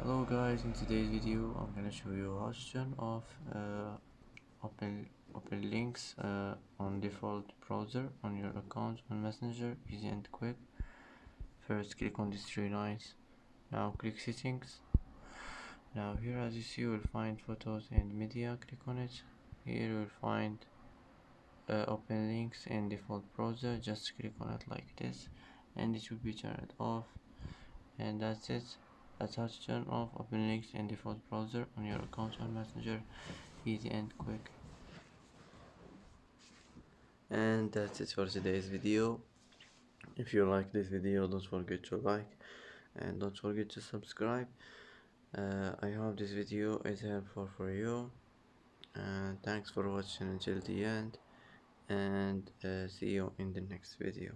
Hello guys, in today's video I'm gonna show you how to turn off open links on default browser on your account on Messenger, easy and quick. First click on these three lines, now click settings. Now here as you see you will find photos and media, click on it. Here you will find open links in default browser, just click on it like this and it will be turned off, and that's it. That's how to turn off open links in default browser on your account on Messenger, easy and quick. And that's it for today's video. If you like this video, don't forget to like and don't forget to subscribe. I hope this video is helpful for you, and thanks for watching until the end, and see you in the next video.